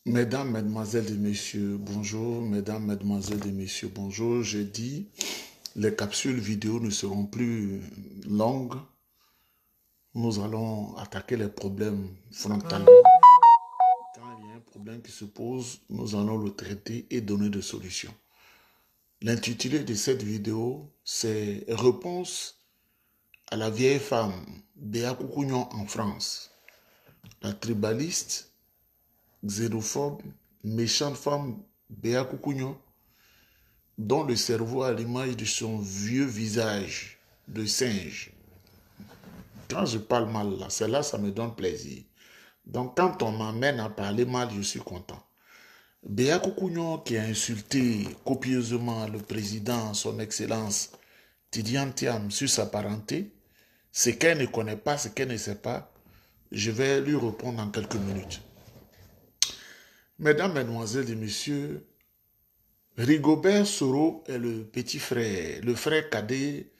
Mesdames, Mesdemoiselles et Messieurs, bonjour. Mesdames, Mesdemoiselles et Messieurs, bonjour. J'ai dit, les capsules vidéo ne seront plus longues. Nous allons attaquer les problèmes frontalement. Quand il y a un problème qui se pose, nous allons le traiter et donner des solutions. L'intitulé de cette vidéo, c'est Réponse à la vieille femme Béa Coucougnon en France. La tribaliste, xénophobe, méchante femme Béa Coucougnon, dont le cerveau a l'image de son vieux visage de singe. Quand je parle mal là, celle-là, ça me donne plaisir. Donc quand on m'amène à parler mal, je suis content. Béa Coucougnon qui a insulté copieusement le président, son excellence Tidiane Thiam sur sa parenté, ce qu'elle ne connaît pas, ce qu'elle ne sait pas, je vais lui répondre en quelques minutes. Mesdames, Mesdemoiselles et Messieurs, Rigobert Soro est le petit frère, le frère cadet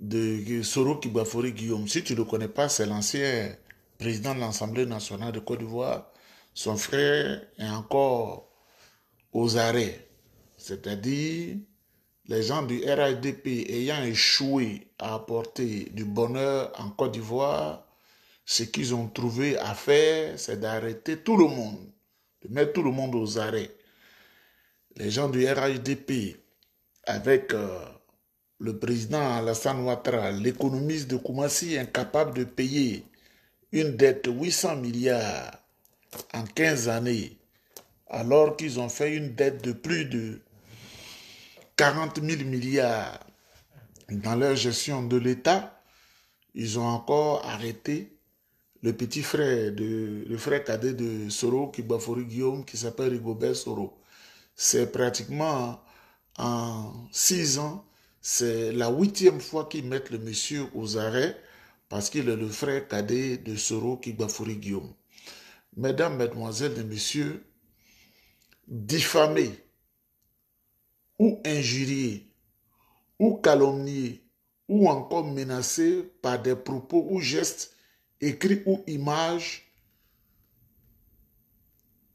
de Soro Kibafori Guillaume. Si tu ne le connais pas, c'est l'ancien président de l'Assemblée nationale de Côte d'Ivoire. Son frère est encore aux arrêts. C'est-à-dire, les gens du RHDP ayant échoué à apporter du bonheur en Côte d'Ivoire, ce qu'ils ont trouvé à faire, c'est d'arrêter tout le monde, de mettre tout le monde aux arrêts. Les gens du RHDP, avec le président Alassane Ouattara, l'économiste de Koumassi, incapable de payer une dette de 800 milliards en 15 années, alors qu'ils ont fait une dette de plus de 40 000 milliards dans leur gestion de l'État, ils ont encore arrêté le petit frère, le frère cadet de Soro Kibafori Guillaume, qui s'appelle Rigobert Soro. C'est pratiquement en 6 ans, c'est la 8e fois qu'ils mettent le monsieur aux arrêts parce qu'il est le frère cadet de Soro Kibafori Guillaume. Mesdames, Mesdemoiselles et Messieurs, diffamer ou injurier ou calomnier ou encore menacer par des propos ou gestes écrits ou images,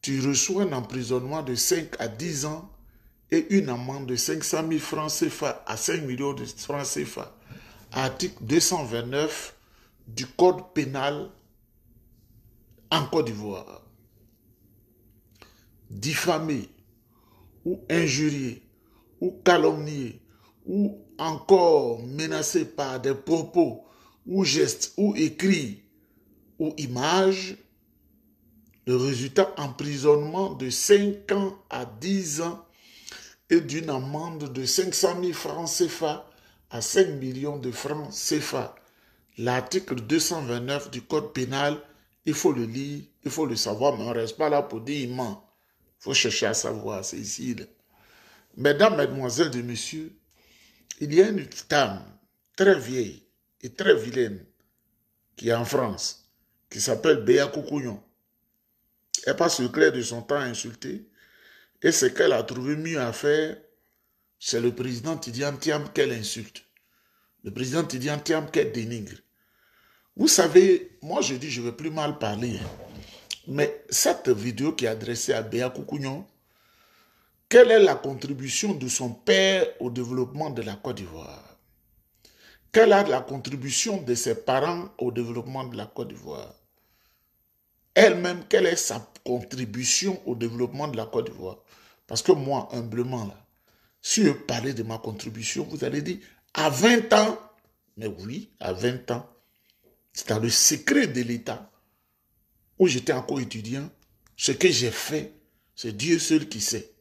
tu reçois un emprisonnement de 5 à 10 ans et une amende de 500 000 francs CFA à 5 millions de francs CFA. Article 229 du Code pénal en Côte d'Ivoire. Diffamer ou injurier ou calomnier ou encore menacer par des propos ou gestes ou écrits ou images, le résultat emprisonnement de 5 ans à 10 ans et d'une amende de 500 000 francs CFA à 5 millions de francs CFA. L'article 229 du Code pénal, il faut le lire, il faut le savoir, mais on ne reste pas là pour dire il ment. Il faut chercher à savoir, c'est ici. Là. Mesdames, Mesdemoiselles et Messieurs, il y a une dame très vieille et très vilaine qui est en France, qui s'appelle Béa Coucougnon. Elle passe le clair de son temps à insulter, et ce qu'elle a trouvé mieux à faire, c'est le président Tidiane Thiam qu'elle insulte. Le président Tidiane Thiam qu'elle dénigre. Vous savez, moi je dis, je ne vais plus mal parler, mais cette vidéo qui est adressée à Béa Coucougnon, quelle est la contribution de son père au développement de la Côte d'Ivoire? Quelle est la contribution de ses parents au développement de la Côte d'Ivoire? Elle-même, quelle est sa contribution au développement de la Côte d'Ivoire? Parce que moi, humblement, là, si je parlais de ma contribution, vous allez dire, à 20 ans, mais oui, à 20 ans, c'est dans le secret de l'État, où j'étais encore étudiant, ce que j'ai fait, c'est Dieu seul qui sait.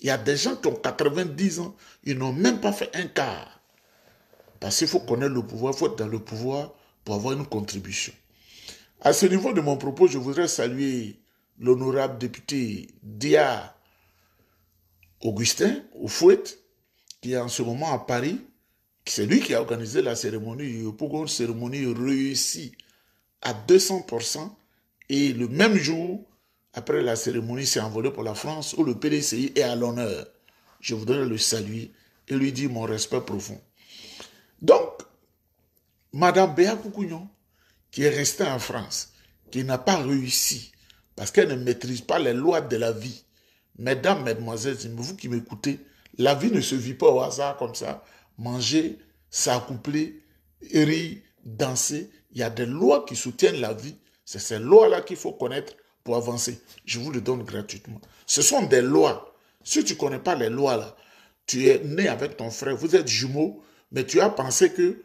Il y a des gens qui ont 90 ans, ils n'ont même pas fait un quart. Parce qu'il faut connaître le pouvoir, il faut être dans le pouvoir pour avoir une contribution. À ce niveau de mon propos, je voudrais saluer l'honorable député Dia Augustin Oufouet, qui est en ce moment à Paris. C'est lui qui a organisé la cérémonie, pour une cérémonie réussie à 200%. Et le même jour, après la cérémonie, s'est envolé pour la France, où le PDCI est à l'honneur. Je voudrais le saluer et lui dire mon respect profond. Donc, Madame Béa Coucougnon, qui est restée en France, qui n'a pas réussi Parce qu'elle ne maîtrise pas les lois de la vie. Mesdames, mesdemoiselles, vous qui m'écoutez, la vie ne se vit pas au hasard comme ça. Manger, s'accoupler, rire, danser. Il y a des lois qui soutiennent la vie. C'est ces lois-là qu'il faut connaître pour avancer. Je vous le donne gratuitement. Ce sont des lois. Si tu ne connais pas les lois là, tu es né avec ton frère, vous êtes jumeaux, mais tu as pensé que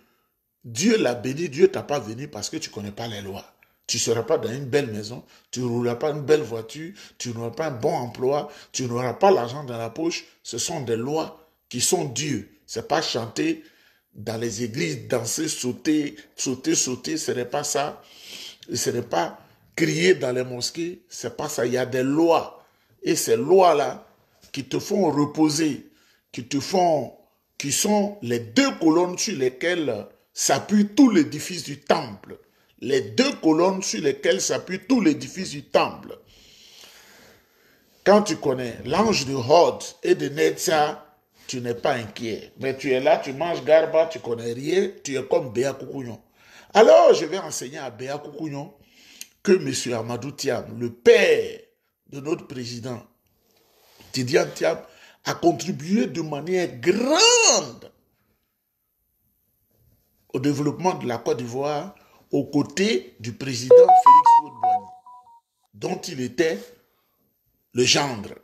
Dieu l'a béni, Dieu ne t'a pas béni parce que tu ne connais pas les lois. Tu ne seras pas dans une belle maison, tu ne rouleras pas une belle voiture, tu n'auras pas un bon emploi, tu n'auras pas l'argent dans la poche. Ce sont des lois qui sont Dieu. Ce n'est pas chanter dans les églises, danser, sauter, sauter, sauter. Ce n'est pas ça. Ce n'est pas crier dans les mosquées. Ce n'est pas ça. Il y a des lois. Et ces lois-là qui te font reposer, qui sont les deux colonnes sur lesquelles s'appuie tout l'édifice du temple. Les deux colonnes sur lesquelles s'appuie tout l'édifice du temple. Quand tu connais l'ange de Hod et de Netza, tu n'es pas inquiet. Mais tu es là, tu manges garba, tu connais rien, tu es comme Béa Koukouyon. Alors, je vais enseigner à Béa Koukouyon que M. Amadou Thiam, le père de notre président, Tidiane Thiam, a contribué de manière grande au développement de la Côte d'Ivoire aux côtés du président Félix Houphouët-Boigny, dont il était le gendre.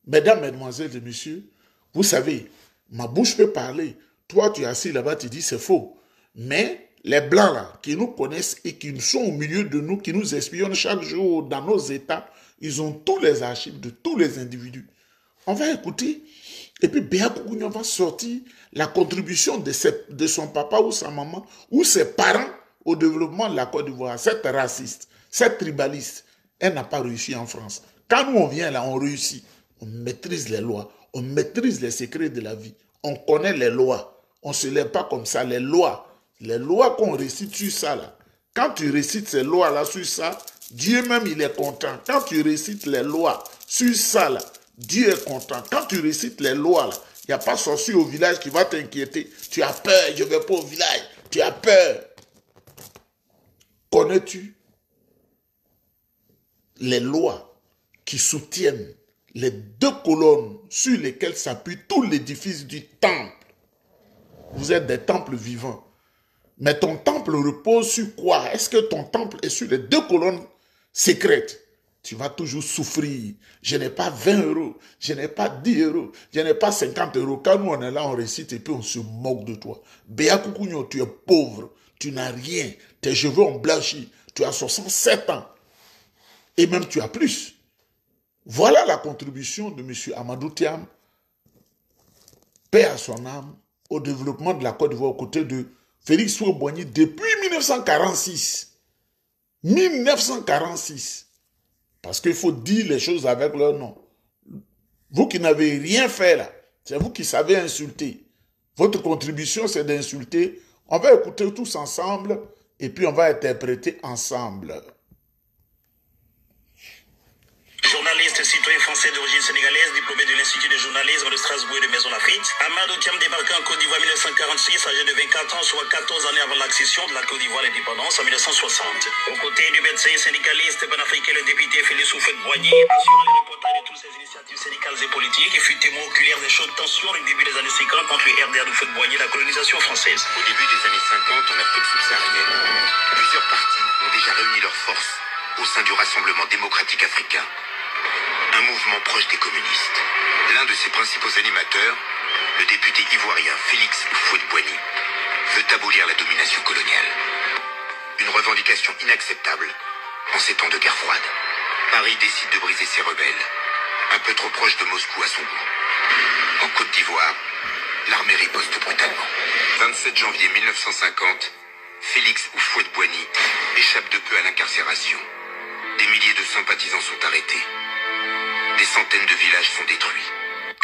Mesdames, mesdemoiselles et messieurs, vous savez, ma bouche peut parler. Toi, tu es assis là-bas, tu dis c'est faux. Mais les Blancs là, qui nous connaissent et qui sont au milieu de nous, qui nous espionnent chaque jour dans nos États, ils ont tous les archives de tous les individus. On va écouter. Et puis Béa Koukouyon va sortir la contribution de son papa ou sa maman ou ses parents au développement de la Côte d'Ivoire. Cette raciste, cette tribaliste, elle n'a pas réussi en France. Quand nous on vient là, on réussit. On maîtrise les lois, on maîtrise les secrets de la vie. On connaît les lois. On ne se lève pas comme ça. Les lois qu'on récite sur ça là. Quand tu récites ces lois là sur ça, Dieu même il est content. Quand tu récites les lois sur ça là, Dieu est content. Quand tu récites les lois là, il n'y a pas sorcier au village qui va t'inquiéter. Tu as peur, je ne vais pas au village. Tu as peur. Connais-tu les lois qui soutiennent les deux colonnes sur lesquelles s'appuie tout l'édifice du temple? Vous êtes des temples vivants. Mais ton temple repose sur quoi? Est-ce que ton temple est sur les deux colonnes secrètes? Tu vas toujours souffrir. Je n'ai pas 20 euros, je n'ai pas 10 euros, je n'ai pas 50 euros. Quand nous on est là, on récite et puis on se moque de toi. Béa Koukouyon, tu es pauvre, tu n'as rien, tes cheveux ont blanchi, tu as 67 ans. Et même tu as plus. Voilà la contribution de M. Amadou Thiam, paix à son âme, au développement de la Côte d'Ivoire aux côtés de Félix Houphouët-Boigny depuis 1946. 1946. Parce qu'il faut dire les choses avec leur nom. Vous qui n'avez rien fait là, c'est vous qui savez insulter. Votre contribution, c'est d'insulter. On va écouter tous ensemble et puis on va interpréter ensemble. Journaliste citoyen français d'origine sénégalaise, diplômé de l'Institut de journalisme de Strasbourg et de Maison Lafitte, Amadou Thiam débarqué en Côte d'Ivoire en 1946, âgé de 24 ans, soit 14 années avant l'accession de la Côte d'Ivoire à l'indépendance en 1960. Aux côtés du médecin syndicaliste panafricain, le député Félix Houphouët-Boigny, assurant les reportages de toutes ces initiatives syndicales et politiques, et fut témoin oculaire des chaudes tensions au début des années 50 contre le RDA d'Houphouët-Boigny et la colonisation française. Au début des années 50, en Afrique subsaharienne, plusieurs partis ont déjà réuni leurs forces au sein du Rassemblement démocratique africain, un mouvement proche des communistes. L'un de ses principaux animateurs, le député ivoirien Félix Houphouët-Boigny, veut abolir la domination coloniale. Une revendication inacceptable en ces temps de guerre froide. Paris décide de briser ses rebelles, un peu trop proche de Moscou à son goût. En Côte d'Ivoire, l'armée riposte brutalement. 27 janvier 1950, Félix Houphouët-Boigny échappe de peu à l'incarcération. Des milliers de sympathisants sont arrêtés. Des centaines de villages sont détruits.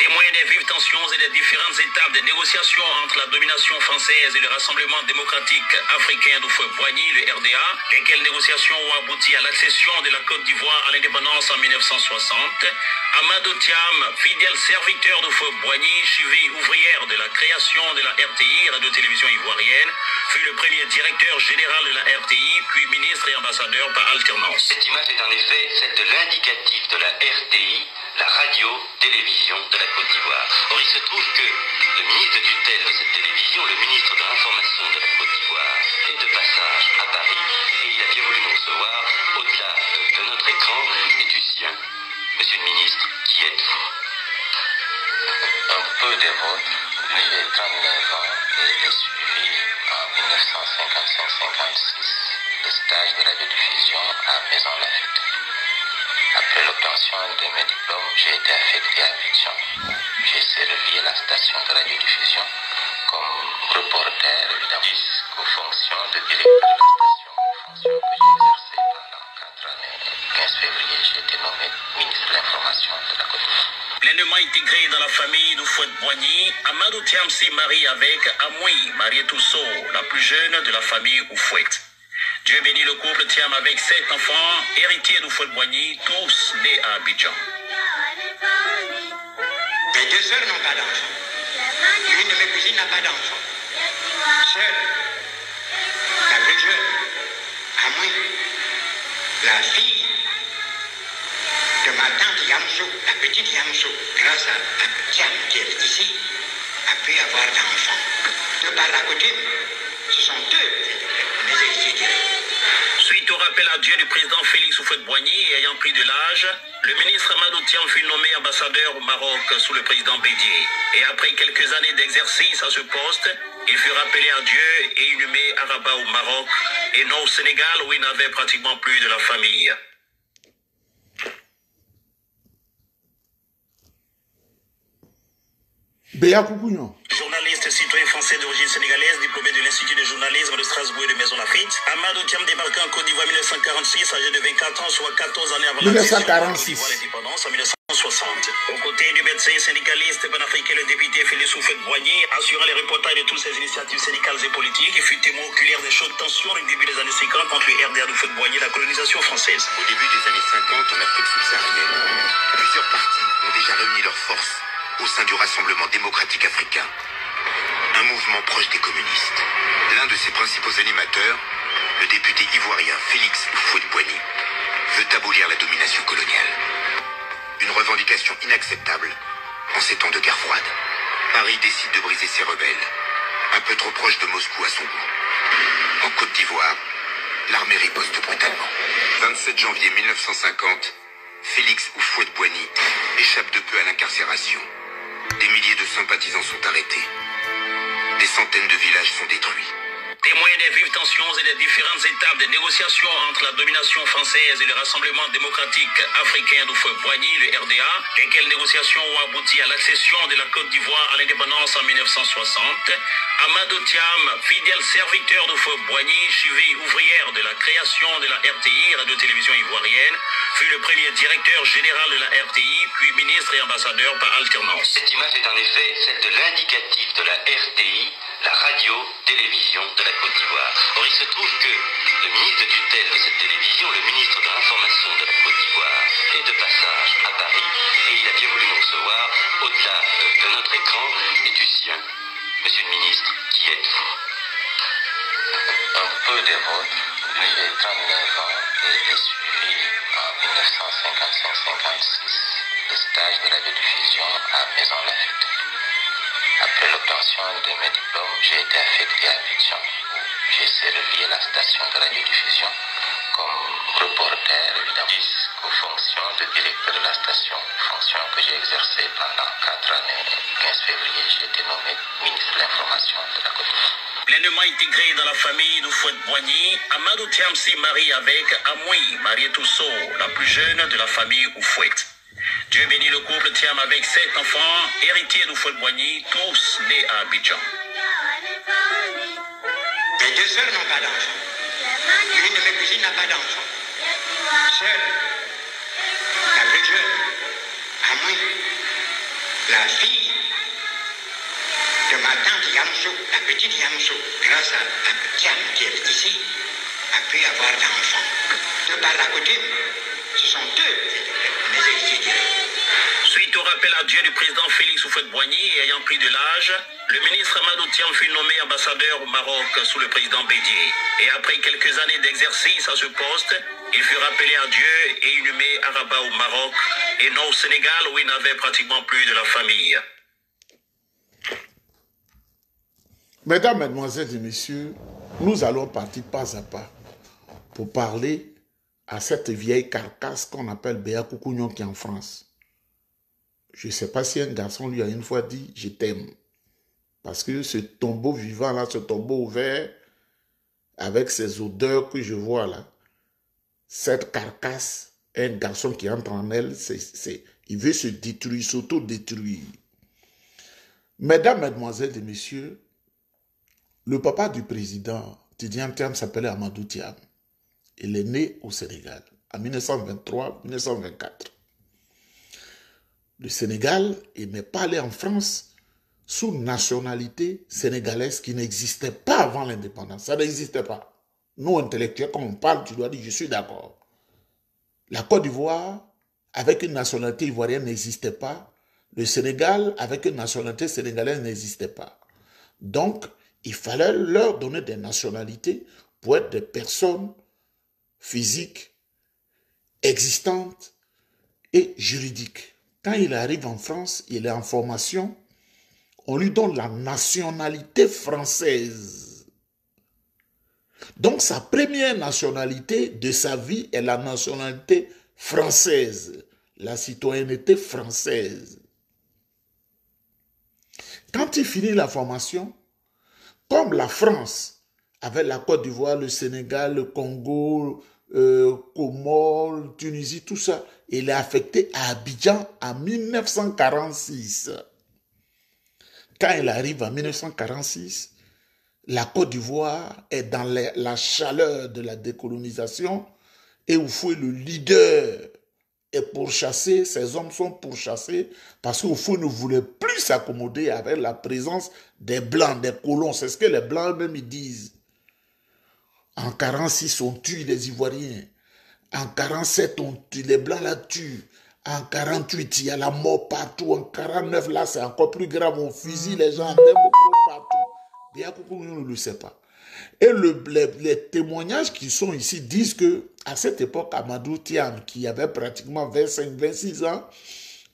Témoin des vives tensions et des différentes étapes des négociations entre la domination française et le Rassemblement démocratique africain d'Houphouët-Boigny, le RDA, lesquelles négociations ont abouti à l'accession de la Côte d'Ivoire à l'indépendance en 1960, Amadou Thiam, fidèle serviteur d'Houphouët-Boigny, cheville ouvrière de la création de la RTI, Radio-Télévision Ivoirienne, fut le premier directeur général de la RTI, puis ministre et ambassadeur par alternance. Cette image est en effet celle de l'indicatif de la RTI, la radio-télévision de la Côte d'Ivoire. Or, il se trouve que le ministre de tutelle de cette télévision, le ministre de l'information de la Côte d'Ivoire, est de passage à Paris et il a bien voulu nous recevoir au-delà de notre écran. Es-tu sien? Monsieur le ministre, qui êtes-vous? Un peu des vôtres. J'ai 39 ans et j'ai suivi en 1955-56 le stage de radiodiffusion à Maison Lafitte. Après l'obtention de mes diplômes, j'ai été affecté à Abidjan. J'ai servi la station de radiodiffusion comme reporter, évidemment, jusqu'aux fonctions de directeur de la station, fonction que j'ai exercée pendant 4 années. Le 15 février, j'ai été nommé ministre de l'Information de la Côte d'Ivoire. Pleinement intégré dans la famille d'Houphouët-Boigny, Amadou Thiam s'est marié avec Amoui Mariétousso, la plus jeune de la famille Houphouët. Dieu bénit le couple Thiam avec 7 enfants, héritiers d'Houphouët-Boigny, tous nés à Abidjan. Mes 2 sœurs n'ont pas d'enfants. L'une de mes cousines n'a pas d'enfants. Seule, la plus jeune, Amoui, la fille de ma tante Yamso, la petite Yamso, grâce à Thiam qui est ici, a pu avoir d'enfants. De par la coutume, ce sont eux mes héritiers directs. Suite au rappel à Dieu du président Félix Houphouët-Boigny ayant pris de l'âge, le ministre Amadou Thiam fut nommé ambassadeur au Maroc sous le président Bédié. Et après quelques années d'exercice à ce poste, il fut rappelé à Dieu et inhumé à Rabat au Maroc et non au Sénégal où il n'avait pratiquement plus de la famille. Béa Koukouignon. Journaliste citoyen français d'origine sénégalaise, diplômé de l'Institut de journalisme de Strasbourg et de Maison Lafitte, Amadou Thiam débarqua en Côte d'Ivoire en 1946, âgé de 24 ans, soit 14 années avant l'accession de la Côte d'Ivoire à l'indépendance en 1960. Aux côtés du médecin syndicaliste panafricain, le député Félix Houphouët-Boigny, assurant les reportages de toutes ces initiatives syndicales et politiques, il fut témoin oculaire des chaudes tensions du début des années 50 entre le RDA d'Houphouët-Boigny et la colonisation française. Au début des années 50, en Afrique subsaharienne, plusieurs partis ont déjà réuni leurs forces au sein du Rassemblement démocratique africain, un mouvement proche des communistes. L'un de ses principaux animateurs, le député ivoirien Félix Houphouët-Boigny, veut abolir la domination coloniale. Une revendication inacceptable en ces temps de guerre froide. Paris décide de briser ses rebelles, un peu trop proche de Moscou à son goût. En Côte d'Ivoire, l'armée riposte brutalement. 27 janvier 1950, Félix Houphouët-Boigny échappe de peu à l'incarcération. Des milliers de sympathisants sont arrêtés. Des centaines de villages sont détruits. Témoin des vives tensions et des différentes étapes des négociations entre la domination française et le Rassemblement démocratique africain d'Houphouët-Boigny, le RDA, lesquelles négociations ont abouti à l'accession de la Côte d'Ivoire à l'indépendance en 1960, Amadou Thiam, fidèle serviteur d'Houphouët-Boigny, cheville ouvrière de la création de la RTI, Radio-Télévision Ivoirienne, fut le premier directeur général de la RTI, puis ministre et ambassadeur par alternance. Cette image est en effet celle de l'indicatif de la RTI, la radio-télévision de la Côte d'Ivoire. Or, il se trouve que le ministre de tutelle de cette télévision, le ministre de l'information de la Côte d'Ivoire, est de passage à Paris et il a bien voulu nous recevoir au-delà de notre écran. Es-tu sien? Monsieur le ministre, qui êtes-vous? Un peu des vôtres. J'ai 39 ans et j'ai suivi en 1955-56 le stage de radiodiffusion à Maison Lafitte. Après l'obtention de mes diplômes, j'ai été affecté à Abidjan, où j'ai servi la station de radiodiffusion comme reporter, évidemment, jusqu'aux fonctions de directeur de la station, fonction que j'ai exercée pendant 4 années. Le 15 février, j'ai été nommé ministre de l'Information de la Côte d'Ivoire. Pleinement intégré dans la famille d'Houphouët-Boigny, Amadou Thiam s'est marié avec Amoui Mariétousso, la plus jeune de la famille Houphouët. Dieu bénit le couple Thiam avec 7 enfants, héritiers d'Houphouët-Boigny, tous nés à Abidjan. Mes 2 sœurs n'ont pas d'enfants. L'une de mes cousines n'a pas d'enfants. Seule, la plus jeune, Amoui, la fille de ma tante Yamsou, la petite Yamsou, grâce à Diane qui est ici, a pu avoir d'enfants. De par la coutume, ce sont eux mes héritiers directs. Suite au rappel à Dieu du président Félix Houphouët-Boigny et ayant pris de l'âge, le ministre Amadou Thiam fut nommé ambassadeur au Maroc sous le président Bédié. Et après quelques années d'exercice à ce poste, il fut rappelé à Dieu et inhumé à Rabat au Maroc et non au Sénégal où il n'avait pratiquement plus de la famille. Mesdames, Mesdemoiselles et Messieurs, nous allons partir pas à pas pour parler à cette vieille carcasse qu'on appelle Béa Koukounion qui est en France. Je ne sais pas si un garçon lui a une fois dit « je t'aime ». Parce que ce tombeau vivant là, ce tombeau ouvert, avec ces odeurs que je vois là, cette carcasse, un garçon qui entre en elle, il veut se détruire, s'auto-détruire. Mesdames, Mesdemoiselles et Messieurs, le papa du président Tidjane Thiam s'appelait Amadou Thiam. Il est né au Sénégal en 1923-1924. Le Sénégal, il n'est pas allé en France sous nationalité sénégalaise qui n'existait pas avant l'indépendance. Ça n'existait pas. Nous, intellectuels, quand on parle, tu dois dire « je suis d'accord ». La Côte d'Ivoire, avec une nationalité ivoirienne, n'existait pas. Le Sénégal, avec une nationalité sénégalaise, n'existait pas. Donc, il fallait leur donner des nationalités pour être des personnes physiques, existantes et juridiques. Quand il arrive en France, il est en formation, on lui donne la nationalité française. Donc sa première nationalité de sa vie est la nationalité française, la citoyenneté française. Quand il finit la formation, comme la France, avec la Côte d'Ivoire, le Sénégal, le Congo, Comores, Tunisie, tout ça, il est affecté à Abidjan en 1946. Quand il arrive en 1946, la Côte d'Ivoire est dans la chaleur de la décolonisation et Oufoué, le leader, est pourchassé, ses hommes sont pourchassés parce qu'Oufoué ne voulait plus s'accommoder avec la présence des Blancs, des colons. C'est ce que les Blancs eux-mêmes ils disent. En 1946, on tue les Ivoiriens. En 1947, on tue, les Blancs la tuent. En 1948, il y a la mort partout. En 1949, là, c'est encore plus grave. On fusille les gens partout. Bien qu'on ne le sait pas. Et les témoignages qui sont ici disent que à cette époque, Amadou Thiam, qui avait pratiquement 25-26 ans,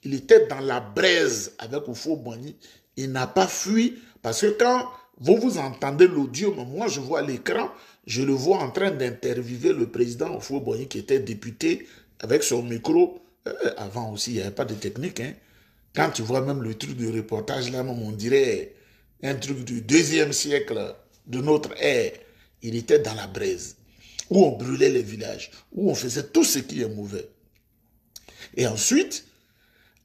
il était dans la braise avec Houphouët-Boigny. Il n'a pas fui parce que quand vous entendez l'audio, moi je vois l'écran, je le vois en train d'interviewer le président Houphouët-Boigny qui était député avec son micro. Avant aussi, il n'y avait pas de technique. Hein. Quand tu vois même le truc de reportage là, on dirait un truc du 2e siècle de notre ère. Il était dans la braise, où on brûlait les villages, où on faisait tout ce qui est mauvais. Et ensuite,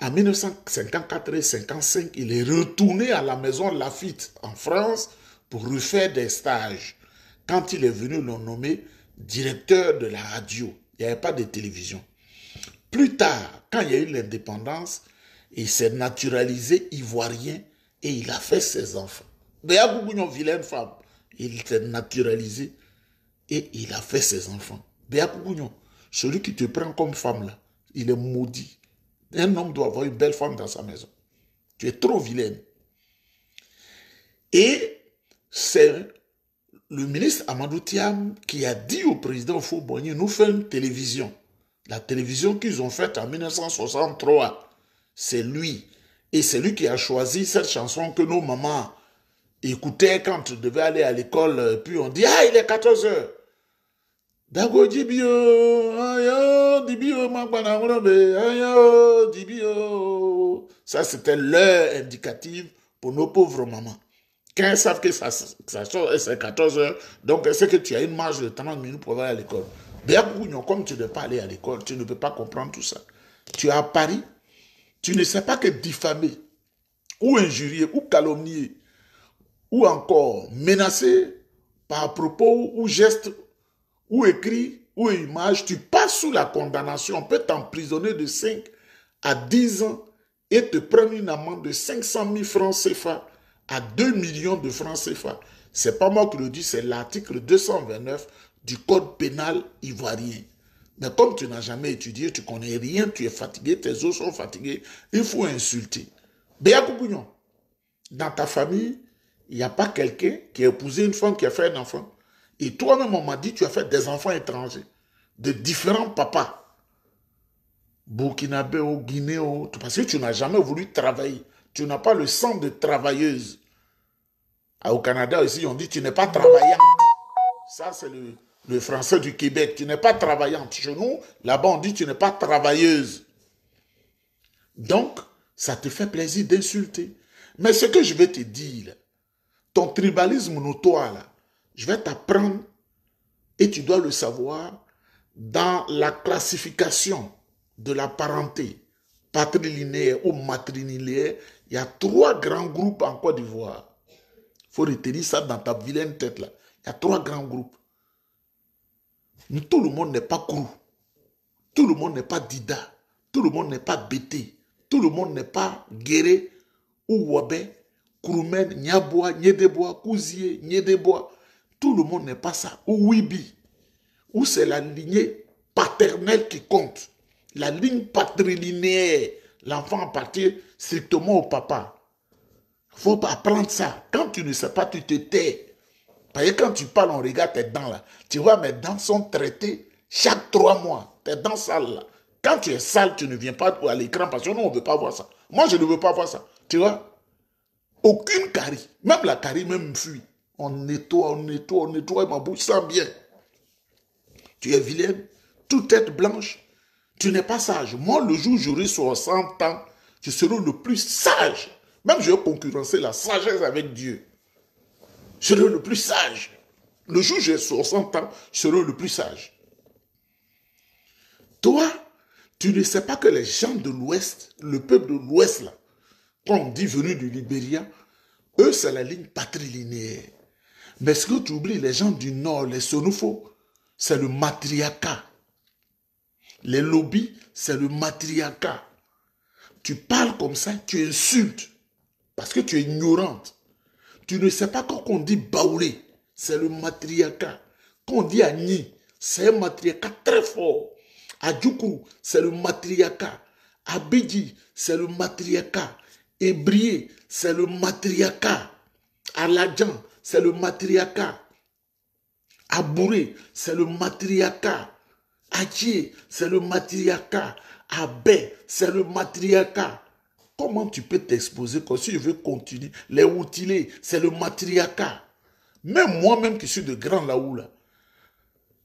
en 1954 et 1955, il est retourné à la maison Laffitte en France pour refaire des stages. Quand il est venu le nommer directeur de la radio, il n'y avait pas de télévision. Plus tard, quand il y a eu l'indépendance, il s'est naturalisé ivoirien et il a fait ses enfants. Béa Koukounion, vilaine femme, il s'est naturalisé et il a fait ses enfants. Béa Koukounion, celui qui te prend comme femme là, il est maudit. Un homme doit avoir une belle femme dans sa maison. Tu es trop vilaine. Et c'est le ministre Amadou Thiam qui a dit au président Houphouët-Boigny, nous faisons une télévision. La télévision qu'ils ont faite en 1963, c'est lui. Et c'est lui qui a choisi cette chanson que nos mamans écoutaient quand ils devaient aller à l'école. Puis on dit, ah, il est 14 h. Dago dibio, ayo, dibio, ayo, dibio. Ça, c'était l'heure indicative pour nos pauvres mamans. Quand elles savent que ça sort, c'est 14 h, donc elles savent que tu as une marge de 30 minutes pour aller à l'école. Bien, comme tu ne peux pas aller à l'école, tu ne peux pas comprendre tout ça. Tu es à Paris, tu ne sais pas que diffamer, ou injurier, ou calomnier, ou encore menacer par propos, ou geste, ou écrit, ou image, tu passes sous la condamnation. On peut t'emprisonner de 5 à 10 ans et te prennent une amende de 500 000 francs CFA à 2 millions de francs CFA. C'est pas moi qui le dis, c'est l'article 229 du code pénal ivoirien. Mais comme tu n'as jamais étudié, tu connais rien, tu es fatigué, tes os sont fatigués, il faut insulter. Béa Kougouignon, dans ta famille, il n'y a pas quelqu'un qui a épousé une femme qui a fait un enfant. Et toi-même, on m'a dit, tu as fait des enfants étrangers, de différents papas. Burkinabé, au Guinée, parce que tu n'as jamais voulu travailler. Tu n'as pas le sang de travailleuse. Au Canada aussi, on dit, tu n'es pas travaillante. Ça, c'est le français du Québec. Tu n'es pas travaillante. Chez nous, là-bas, on dit, tu n'es pas travailleuse. Donc, ça te fait plaisir d'insulter. Mais ce que je vais te dire, là, ton tribalisme notoire, là, je vais t'apprendre, et tu dois le savoir, dans la classification de la parenté patrilinéaire ou matrilinéaire, il y a 3 grands groupes en Côte d'Ivoire. Il faut retenir ça dans ta vilaine tête là. Il y a 3 grands groupes. Mais tout le monde n'est pas Krou. Tout le monde n'est pas Dida. Tout le monde n'est pas Bété. Tout le monde n'est pas Guéré ou Wabé, Kroumen, Niaboua, Niedebois, Kouzié, Niedebois. Tout le monde n'est pas ça. Ou Wibi. Ou c'est la lignée paternelle qui compte. La ligne patrilinéaire. L'enfant appartient strictement au papa. Il faut apprendre ça. Quand tu ne sais pas, tu te tais. Parce que quand tu parles, on regarde tes dents là. Tu vois, mes dents sont traitées chaque 3 mois. Tes dents sales là. Quand tu es sale, tu ne viens pas à l'écran parce que nous, on ne veut pas voir ça. Moi, je ne veux pas voir ça. Tu vois? Aucune carie. Même la carie même fuit. On nettoie, ma bouche sent bien. Tu es vilaine, toute tête blanche. Tu n'es pas sage. Moi, le jour où j'aurai 60 ans, je serai le plus sage. Même je vais concurrencer la sagesse avec Dieu. Je serai le plus sage. Le jour où j'ai 60 ans, je serai le plus sage. Toi, tu ne sais pas que les gens de l'Ouest, le peuple de l'Ouest, là, quand on dit venu du Libéria, eux, c'est la ligne patrilinéaire. Mais ce que tu oublies, les gens du Nord, les Sonofos, c'est le matriarcat. Les lobbies, c'est le matriarcat. Tu parles comme ça, tu insultes. Parce que tu es ignorante. Tu ne sais pas quand on dit Baoulé, c'est le matriarcat. Quand on dit Agni, c'est un matriarcat très fort. Adjoukou, c'est le matriarcat. Abidji, c'est le matriarcat. Ébrié, c'est le matriarcat. Aladjan, c'est le matriarcat. Abouré, c'est le matriarcat. Adjé, c'est le matriarcat. Abé, c'est le matriarcat. Comment tu peux t'exposer comme si je veux continuer? Les Outilés, c'est le matriarcat. Même moi-même qui suis de Grand Laoula,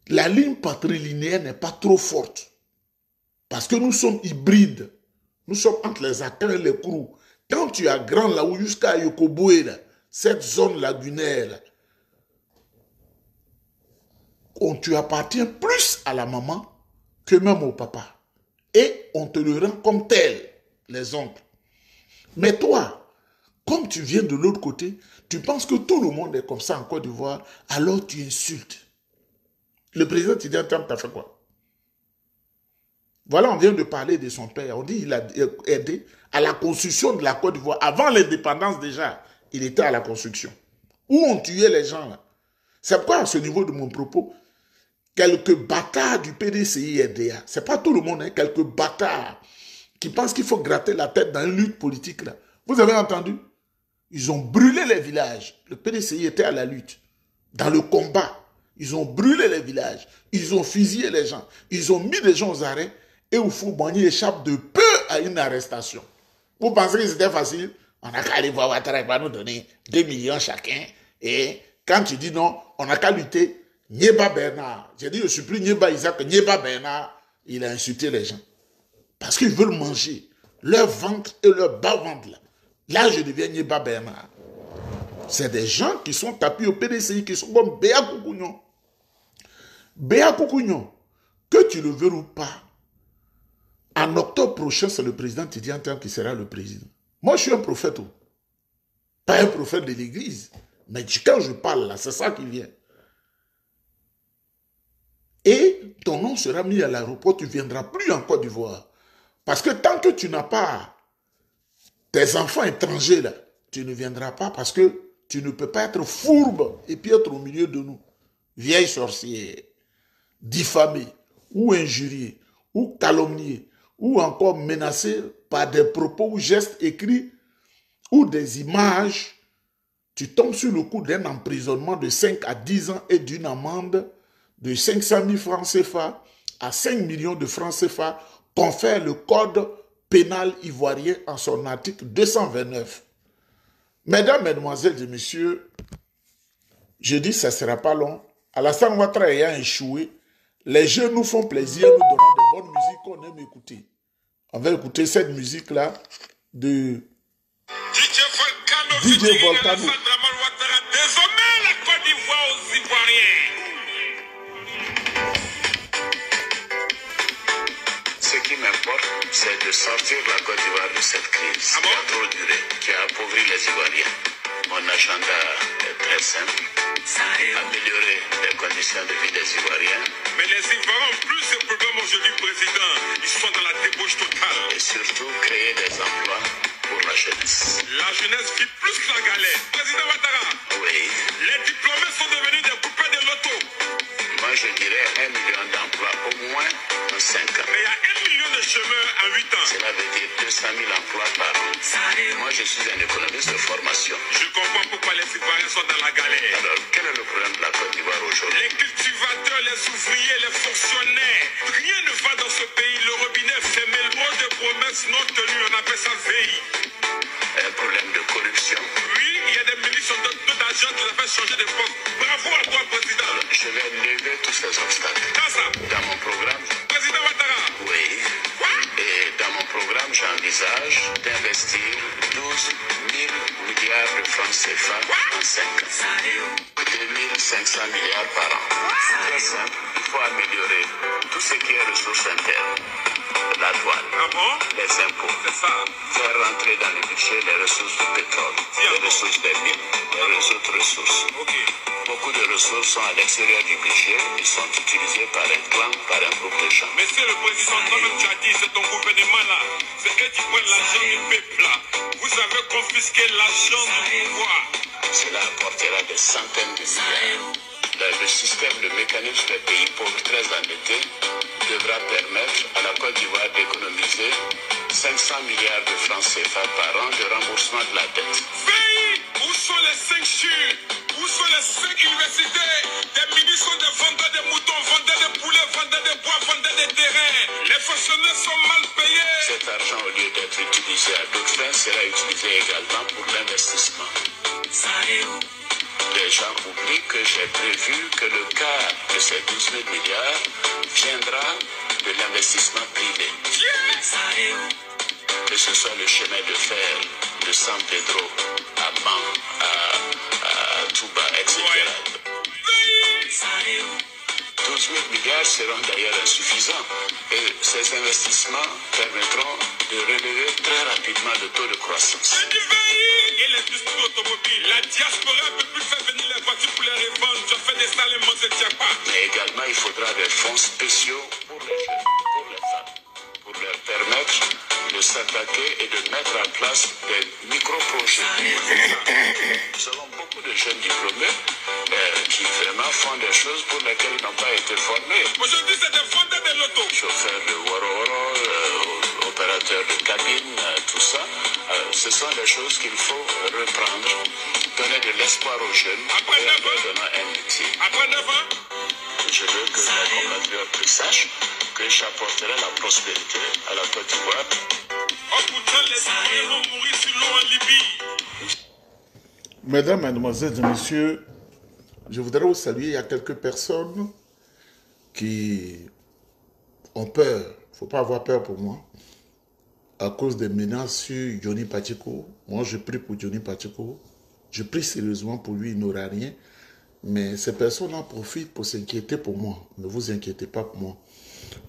la ligne patrilinéaire n'est pas trop forte. Parce que nous sommes hybrides. Nous sommes entre les Akans et les Krou. Quand tu as Grand Laou jusqu'à Yokoboué, cette zone lagunaire, là, tu appartiens plus à la maman que même au papa. Et on te le rend comme tel, les oncles. Mais toi, comme tu viens de l'autre côté, tu penses que tout le monde est comme ça en Côte d'Ivoire, alors tu insultes. Le président Tidjane Thiam t'a fait quoi? Voilà, on vient de parler de son père. On dit qu'il a aidé à la construction de la Côte d'Ivoire. Avant l'indépendance déjà, il était à la construction. Où on tuait les gens là. C'est pourquoi à ce niveau de mon propos, quelques bâtards du PDCI-RDA, c'est pas tout le monde, hein, quelques bâtards qui pensent qu'il faut gratter la tête dans une lutte politique là. Vous avez entendu? Ils ont brûlé les villages. Le PDCI était à la lutte, dans le combat. Ils ont brûlé les villages. Ils ont fusillé les gens. Ils ont mis les gens aux arrêts. Et Oufou-Boigny échappe de peu à une arrestation. Vous pensez que c'était facile? On n'a qu'à aller voir Ouattara, il va nous donner 2 millions chacun. Et quand tu dis non, on n'a qu'à lutter. Nieba Bernard. J'ai dit, je ne suis plus Nieba Isaac. Nieba Bernard, il a insulté les gens. Parce qu'ils veulent manger leur ventre et leur bas-ventre. Là, je deviens Nieba Bernard. C'est des gens qui sont tapis au PDCI, qui sont comme Béa Kougouignon. Béa Kougouignon, que tu le veux ou pas, en octobre prochain, c'est le président Tidjane Thiam qui sera le président. Moi, je suis un prophète. Pas un prophète de l'église. Mais quand je parle là, c'est ça qui vient. Et ton nom sera mis à l'aéroport, tu ne viendras plus en Côte d'Ivoire. Parce que tant que tu n'as pas tes enfants étrangers là, tu ne viendras pas parce que tu ne peux pas être fourbe et puis être au milieu de nous. Vieille sorcière, diffamée, ou injuriée, ou calomniée, ou encore menacée par des propos ou gestes écrits ou des images, tu tombes sur le coup d'un emprisonnement de 5 à 10 ans et d'une amende de 500 000 francs CFA à 5 millions de francs CFA, confère le code pénal ivoirien en son article 229. Mesdames, Mesdemoiselles et Messieurs, je dis que ça ne sera pas long. Alassane Ouattara ayant échoué, les jeunes nous font plaisir, nous donnant de bonnes musiques qu'on aime écouter. On va écouter cette musique-là de DJ Volcano. Désormais, la Côte d'Ivoire aux Ivoiriens. Ce qui m'importe, c'est de sortir la Côte d'Ivoire de cette crise qui a trop duré, qui a appauvri les Ivoiriens. Mon agenda est très simple. Améliorer les conditions de vie des Ivoiriens. Mais les Ivoiriens ont plus de problèmes aujourd'hui, Président. Ils sont dans la débauche totale. Et surtout, créer des emplois pour la jeunesse. La jeunesse vit plus que la galère. Président Ouattara, Oui, les diplômés sont devenus des poupées de loto. moi je dirais 1 million d'emplois au moins en 5 ans. Mais il y a 1 million de chômeurs en 8 ans. Cela veut dire 200 000 emplois par an. Moi je suis un économiste de formation. Je comprends pourquoi les Ivoiriens sont dans la galère. Alors, quel est le problème de la Côte d'Ivoire aujourd'hui? Les cultivateurs, les ouvriers, les fonctionnaires, rien ne va dans ce pays. Le robinet est fermé, trop de promesses non tenues, on appelle ça VI. Un problème de corruption. Oui, il y a des milices d'argent qui ont fait changer de poste. Bravo à toi, Président. Alors, je vais lever tous ces obstacles. Dans ça, Dans mon programme, Président Ouattara, oui. quoi? Et dans mon programme, j'envisage d'investir 12 000 milliards de francs CFA en 5 ans. 2500 milliards par an. C'est très simple. Il faut améliorer tout ce qui est ressources internes. La douane, Ah bon? les impôts, C'est ça. faire rentrer dans le budget les ressources du pétrole, les ressources des mines, les autres ressources. Ok. Beaucoup de ressources sont à l'extérieur du budget, ils sont utilisés par un clan, par un groupe de gens. Monsieur le Président, toi-même tu as dit, c'est ton gouvernement-là. C'est eux qui prennent l'argent du peuple-là. Vous avez confisqué l'argent du pouvoir. Cela apportera des centaines de milliards. Le système, le mécanisme des pays pauvres très endettés devra permettre à la Côte d'Ivoire d'économiser 500 milliards de francs CFA par an de remboursement de la dette. Pays, où sont les 5 chutes? Où sont les 5 universités? Des ministres, des vendeurs de moutons, vendeurs de poulets, vendeurs de bois, vendeurs de terrains. Les fonctionnaires sont mal payés. Cet argent, au lieu d'être utilisé à d'autres fins, sera utilisé également pour l'investissement. Les gens oublient que j'ai prévu que le quart de ces 12 000 milliards viendra de l'investissement privé. Que ce soit le chemin de fer de San Pedro à Man, à Touba, etc. 12 000 milliards seront d'ailleurs insuffisants et ces investissements permettront de relever très rapidement le taux de croissance. C'est du pays et l'industrie automobile. La diaspora ne peut plus faire venir les voitures pour les revendre. Tu as fait des salements, je ne tiens pas. Mais également, il faudra des fonds spéciaux pour les jeunes, pour les femmes, pour leur permettre de s'attaquer et de mettre en place des micro-projets. Nous avons beaucoup de jeunes diplômés qui vraiment font des choses pour lesquelles ils n'ont pas été formés. Aujourd'hui, c'est des vendeurs de loto. Chauffeurs de Woro, opérateurs de cabine, tout ça, ce sont des choses qu'il faut reprendre, donner de l'espoir aux jeunes Après et 9 leur ans, donner un métier. après 9 ans, Je veux que mes compatriotes sachent que j'apporterai la prospérité à la Côte d'Ivoire. oh pourtant, les Ivoiriens vont mourir sur l'eau en Libye. Mesdames, Mesdemoiselles et Messieurs, je voudrais vous saluer. Il y a quelques personnes qui ont peur. Il ne faut pas avoir peur pour moi. À cause des menaces sur Johnny Pacheco. Moi, je prie pour Johnny Pacheco. Je prie sérieusement pour lui, il n'aura rien. Mais ces personnes en profitent pour s'inquiéter pour moi. Ne vous inquiétez pas pour moi.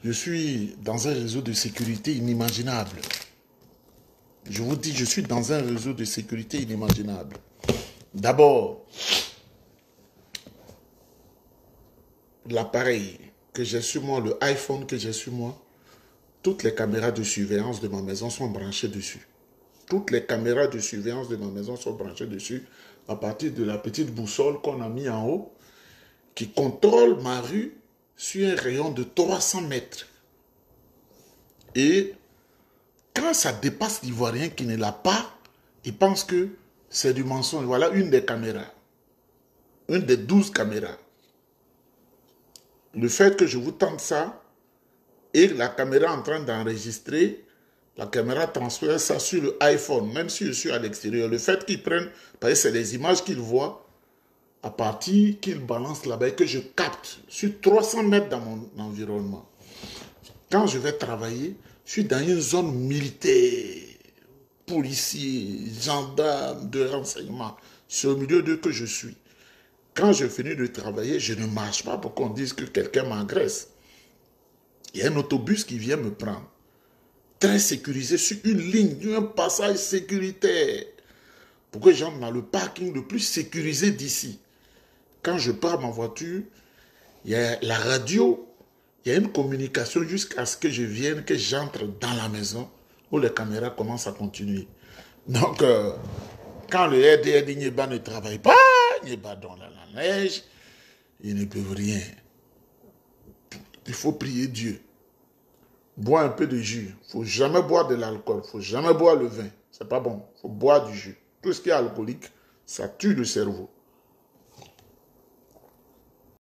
Je suis dans un réseau de sécurité inimaginable. Je vous dis, je suis dans un réseau de sécurité inimaginable. D'abord, l'appareil que j'ai sur moi, le iPhone que j'ai sur moi, toutes les caméras de surveillance de ma maison sont branchées dessus. Toutes les caméras de surveillance de ma maison sont branchées dessus à partir de la petite boussole qu'on a mis en haut qui contrôle ma rue sur un rayon de 300 mètres. Et quand ça dépasse l'Ivoirien qui ne l'a pas, il pense que c'est du mensonge. Voilà une des caméras. Une des 12 caméras. Le fait que je vous tente ça et la caméra en train d'enregistrer, la caméra transfère ça sur le iPhone, même si je suis à l'extérieur. Le fait qu'ils prennent, parce que c'est des images qu'ils voient, à partir qu'ils balancent là-bas et que je capte sur 300 mètres dans mon environnement. Quand je vais travailler, je suis dans une zone militaire, policier, gendarme, de renseignement. C'est au milieu d'eux que je suis. Quand je finis de travailler, je ne marche pas pour qu'on dise que quelqu'un m'agresse. Il y a un autobus qui vient me prendre. Très sécurisé, sur une ligne, un passage sécuritaire. Pour que j'entre dans le parking le plus sécurisé d'ici. Quand je pars ma voiture, il y a la radio, il y a une communication jusqu'à ce que je vienne, que j'entre dans la maison, où les caméras commencent à continuer. Donc, quand le RDR Niéba ne travaille pas, Niéba dans la neige, ils ne peuvent rien. Il faut prier Dieu. Bois un peu de jus. Il ne faut jamais boire de l'alcool. Il ne faut jamais boire le vin. C'est pas bon. Il faut boire du jus. Tout ce qui est alcoolique, ça tue le cerveau.